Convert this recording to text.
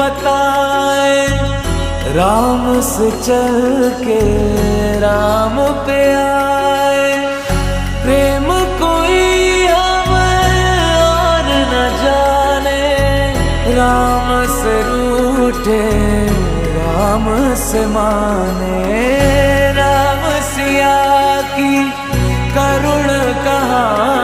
बताए, राम से चल के राम पे आए। प्रेम कोई हमें और न जाने, राम से रूठे राम से माने। राम सिया की करुण कहानी